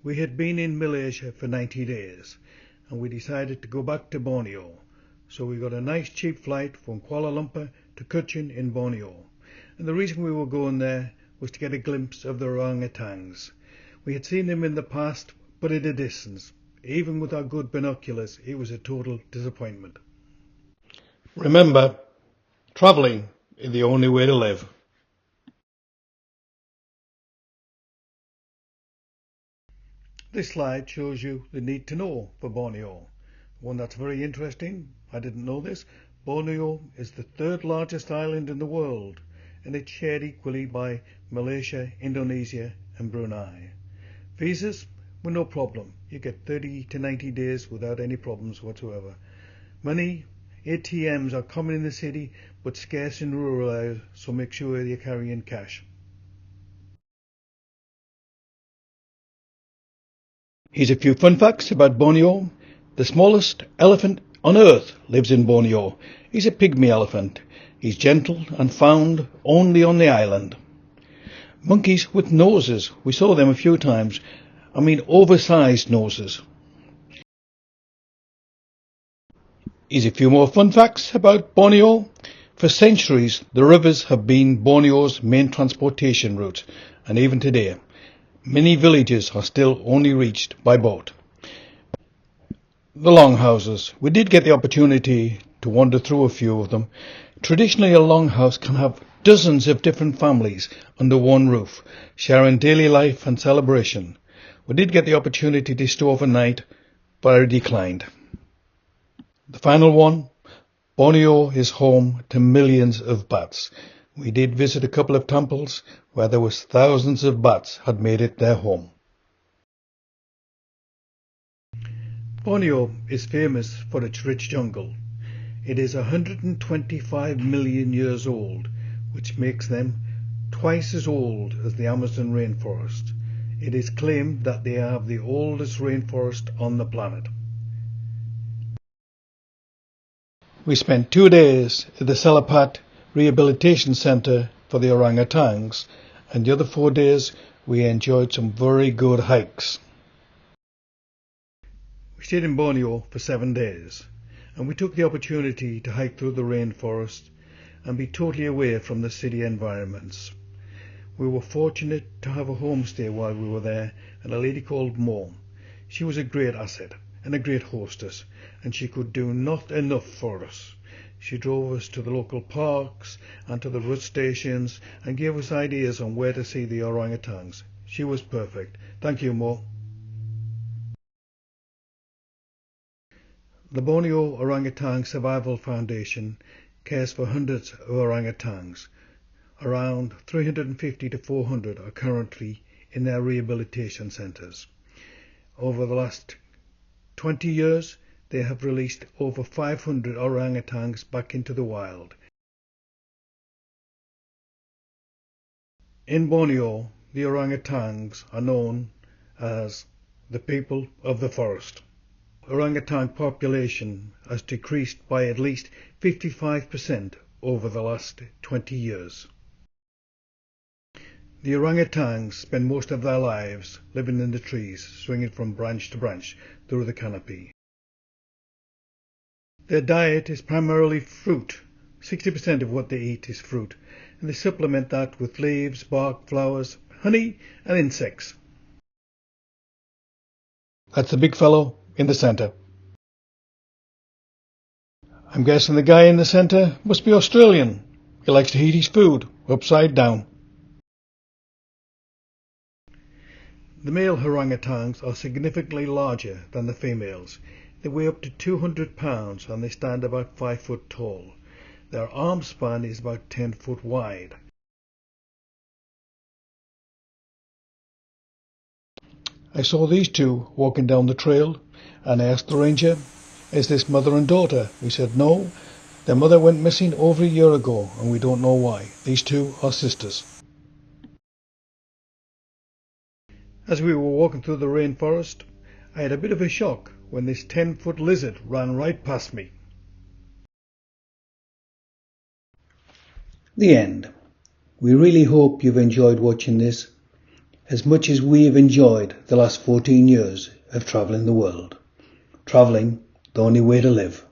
We had been in Malaysia for 90 days and we decided to go back to Borneo. So we got a nice cheap flight from Kuala Lumpur to Kuching in Borneo. And the reason we were going there was to get a glimpse of the orangutans. We had seen them in the past, but at a distance. Even with our good binoculars, it was a total disappointment. Remember, travelling is the only way to live. This slide shows you the need to know for Borneo. One that's very interesting, I didn't know this, Borneo is the third largest island in the world and it's shared equally by Malaysia, Indonesia and Brunei. Visas were no problem. You get 30 to 90 days without any problems whatsoever. Money, ATMs are common in the city but scarce in rural areas, so make sure you're carrying cash. Here's a few fun facts about Borneo. The smallest elephant on earth lives in Borneo. He's a pygmy elephant. He's gentle and found only on the island. Monkeys with noses. We saw them a few times. I mean oversized noses. Here's a few more fun facts about Borneo. For centuries, the rivers have been Borneo's main transportation route, and even today, many villages are still only reached by boat. The longhouses. We did get the opportunity to wander through a few of them. Traditionally, a longhouse can have dozens of different families under one roof, sharing daily life and celebration. We did get the opportunity to stay overnight, but I declined. The final one, Borneo is home to millions of bats. We did visit a couple of temples where there was thousands of bats had made it their home. Borneo is famous for its rich jungle. It is 125 million years old, which makes them twice as old as the Amazon rainforest. It is claimed that they have the oldest rainforest on the planet. We spent 2 days at the Selapat Rehabilitation Centre for the orangutans, and the other 4 days we enjoyed some very good hikes. We stayed in Borneo for 7 days, and we took the opportunity to hike through the rainforest and be totally away from the city environments. We were fortunate to have a homestay while we were there, and a lady called Mo. She was a great asset and a great hostess, and she could do not enough for us. She drove us to the local parks and to the road stations and gave us ideas on where to see the orangutans. She was perfect. Thank you, Mo. The Borneo Orangutan Survival Foundation cares for hundreds of orangutans. Around 350 to 400 are currently in their rehabilitation centres. Over the last 20 years, they have released over 500 orangutans back into the wild. In Borneo, the orangutans are known as the people of the forest. Orangutan population has decreased by at least 55% over the last 20 years. The orangutans spend most of their lives living in the trees, swinging from branch to branch through the canopy. Their diet is primarily fruit. 60% of what they eat is fruit, and they supplement that with leaves, bark, flowers, honey and insects. That's the big fellow in the centre. I'm guessing the guy in the centre must be Australian. He likes to eat his food upside down. The male orangutans are significantly larger than the females. They weigh up to 200 pounds and they stand about 5 foot tall. Their arm span is about 10 foot wide. I saw these two walking down the trail and I asked the ranger, "Is this mother and daughter?" He said, "No, their mother went missing over a year ago and we don't know why. These two are sisters." As we were walking through the rainforest, I had a bit of a shock when this 10-foot lizard ran right past me. The end. We really hope you've enjoyed watching this. as much as we have enjoyed the last 14 years of travelling the world. Travelling, the only way to live.